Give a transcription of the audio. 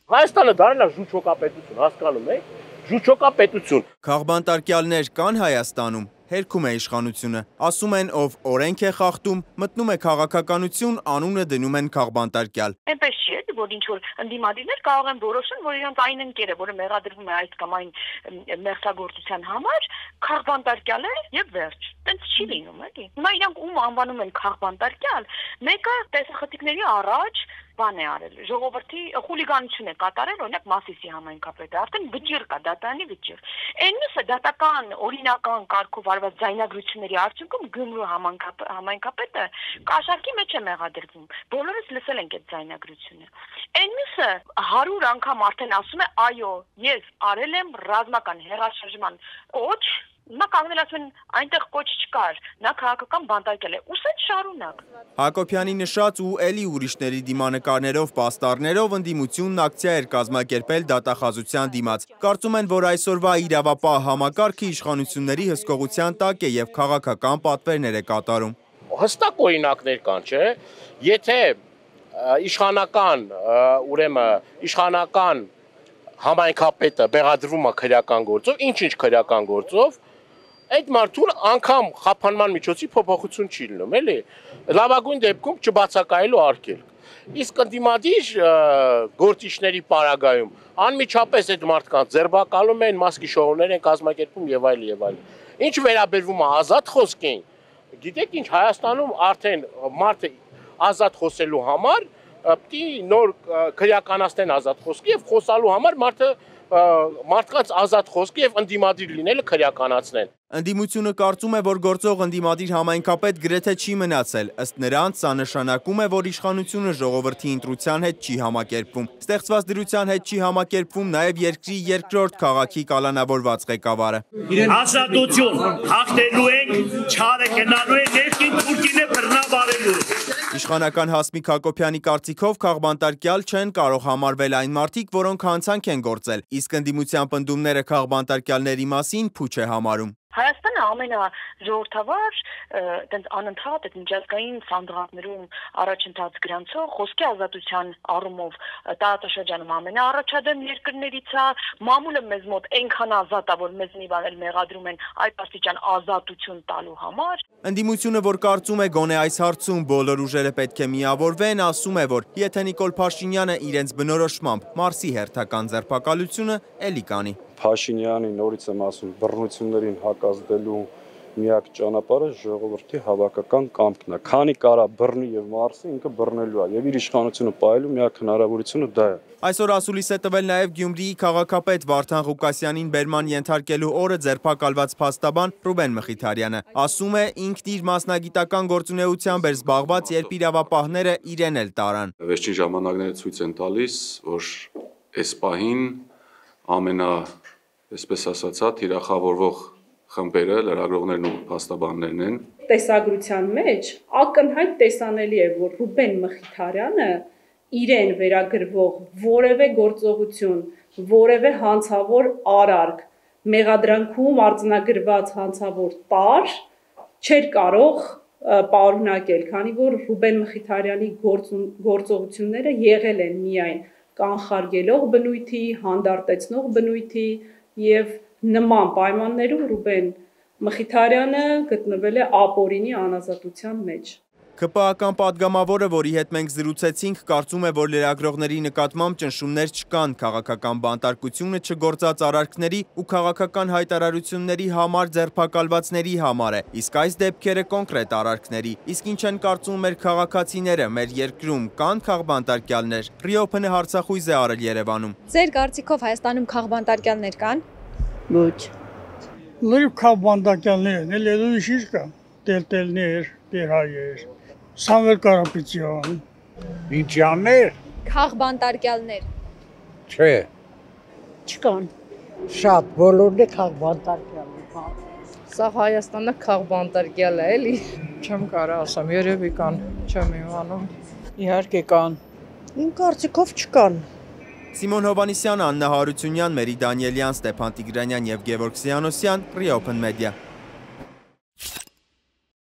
Հայաստանը դարել է ժուչոկապետություն, հասկանում եք, ժուչոկապետություն։ Քաղբանտարկյալներ կան Հայաստանում, հերքում է իշխանությունը, ասում են ով օրենք է խախտում, մտնում է քաղաքականություն, անունը դնում են քաղբանտարկյալ։ Այնպես չի, որ ինչ որ ընդդիմադիրներ կարող են որոշեն, որ իրանց այն ընկերը, որը մեղադրվում է այս կամ այն մեղսագործության համար, քաղբանտարկյալ է եւ վերջ։ Տենց չի լինում, էլի։ Հիմա իրանք ում անվանում են քաղբանտարկյալ, մեկը տեսախցիկների առաջ բան է արել, ժողովրդի խուլիգանություն է կատարել, օրինակ Մասիսի համայնքապետը, արդեն վճիռ կա, դատարանի վճիռ։ Այն մյուսը դատական, օրինական կարգով արված ձայնագրությունների արդյունքում Գյումրու համայնքապետը կաշառքի մեջ է մեղադրվում։ Բոլորս լսել ենք այդ ձայնագրությունը։ Այն մյուսը 100 անգամ արդեն ասում է, այո, ես արել եմ ռազմական հեղաշրջման կոչ, նա կանգնել ասում են այնտեղ կոչ չկար, նա քաղաքական բանտարկել է, ուսեն շարունակ։ Հակոբյանի նշած ու էլի ուրիշների դիմանկարներով, պաստառներով ընդդիմությունն ակցիա էր կազմակերպել դատախազության դիմաց։ Կարծում են, որ այսօրվա իրավապահ համակարգը իշխանությունների հսկողության տակ է եւ քաղաքական պատվերներ է կատարում։ Հստակ օրինակներ կան, չէ՞։ Եթե իշխանական համայնքապետը բեղադրվում է քրեական գործով, ինչ քրեական գործով, այդ մարդուն անգամ խափանման միջոցի փոփոխություն չի լինում, էլի։ Լավագույն դեպքում չբացակայելու արգելք։ Իսկ ընդդիմադիր գործիչների պարագայում անմիջապես այդ մարդկանց ձերբակալում են, մասկի շոուներ են կազմակերպում եւ այլ եւ այլ։ Ինչ վերաբերվում է ազատ խոսքին, գիտեք ինչ, Հայաստանում արդեն մարդը ազատ խոսելու համար պիտի նոր քրեականացնեն ազատ խոսքի եւ խոսալու համար մարդկանց ազատ խոսքի եւ ընդդիմադիր լինելը քրեականացնեն։ Ընդդիմությունը կարծում է, որ գործող ընդդիմադիր համայնքապետ գրեթե չի մնացել, ըստ նրանց սա նշանակում է, որ իշխանությունը ժողովրդի ընտրության հետ չի համակերպվում։ Ստեղծված դրության հետ չի համակերպվում նաև երկրի երկրորդ քաղաքի կալանավորված ղեկավարը։ Ազատություն, հաղթելու ենք, չարը գնալու է, ներքին Պուտինը բռնաբարելու։ Իշխանական Հասմիկ Հակոբյանի կարծիքով քաղբանտարկյալ չեն կարող համարվել այն մարդիկ, որոնք հանցանք են գործել, իսկ ընդդիմության պնդումները քաղբանտարկյալների մասին փուչ է համարում։ Հայաստանը ամենաժողովրդավար, այդպես անընդհատ այդ միջազգային սանդղակներում առաջընթաց գրանցող խոսքի ազատության առումով տարածաշրջանում ամենաառաջադեմ երկրներից է, մամուլը մեզ մոտ այնքան ազատ է, որ մեզ մի բան էլ մեղադրում են այդ աստիճան ազատություն տալու համար։ Ընդդիմությունը, որ կարծում է գոնե այս հարցում բոլոր ուժերը պետք է միավորվեն, ասում է, որ եթե Նիկոլ Փաշինյանը իրենց բնորոշմամբ Մարսի հերթական ձերբակալությունը էլի կանի։ Փաշինյանի նորից եմ ասում, բռնություններին հակազդելու միակ ճանապարհը ժողովրդի հավաքական կամքն է։ Քանի կարա բռնի եւ մարսի, ինքը բռնելու է եւ իր իշխանությունը պահելու միակ հնարավորությունը դա է։ Այսօր ասուլիս է տվել նաև Գյումրիի քաղաքապետ Վարդան Ղուկասյանին բերման ենթարկելու օրը ձերբակալված փաստաբան Ռուբեն Մխիթարյանը։ Ասում է, ինքն իր մասնագիտական գործունեությամբ էր զբաղված, երբ իրավապահները իրեն էլ տարան։ Վերջին ժամանակները ցույց են տալիս, որ այս պահին այսպես ասացա, թիրախավորվող խմբերը, լրագրողներն ու փաստաբաններն են։ Տեսագրության մեջ ակնհայտ տեսանելի է, որ Ռուբեն Մխիթարյանը իրեն վերագրվող որևէ գործողություն, որևէ հանցավոր արարք, մեղադրանքում արձանագրված հանցավոր տարր չէր կարող պարունակել, քանի որ Ռուբեն Մխիթարյանի գործողությունները եղել են միայն կանխարգելող բնույթի, հանդարտեցնող բնույթի եւ նման պայմաններում Ռուբեն Մխիթարյանը գտնվել է ապօրինի անազատության մեջ։ ԿՊԱ-ական պատգամավորը, որի հետ մենք զրուցեցինք, կարծում է, որ լրագրողների նկատմամբ ճնշումներ չկան, քաղաքական բանտարկությունը չգործած արարքների ու քաղաքական հայտարարությունների համար ձերբակալվածների համար է, իսկ այս դեպքերը կոնկրետ արարքների։ Իսկ ինչ են կարծում մեր քաղաքացիները, մեր երկրում կան քաղբանտարկյալներ։ Ռիոփն հարցախույզ է արել Երևանում։ Ձեր կարծիքով Հայաստանում քաղբանտարկյալներ կան։ Ոչ։ Լիվ քաղբանտարկյալներ են, էլ ուրիշ կա, տելտելներ, դերհայեր, Սամվել Կարապետյան, Ինչյաններ, քաղբանտարկյալներ։ Չէ։ չկան։ Շատ բոլորն է քաղբանտարկյալ։ Սա Հայաստանը քաղբանտարկյալ է, էլի։ Չեմ կարող ասեմ, երևի կան, չեմ իմանում։ Իհարկե կան։ Իմ կարծիքով չկան։ Սիմոն Հովանիսյան, Աննա Հարությունյան, Մերի Դանիելյան, Ստեփան Տիգրանյան եւ Գևորգ Սյանոսյան, Ռիոփն մեդիա։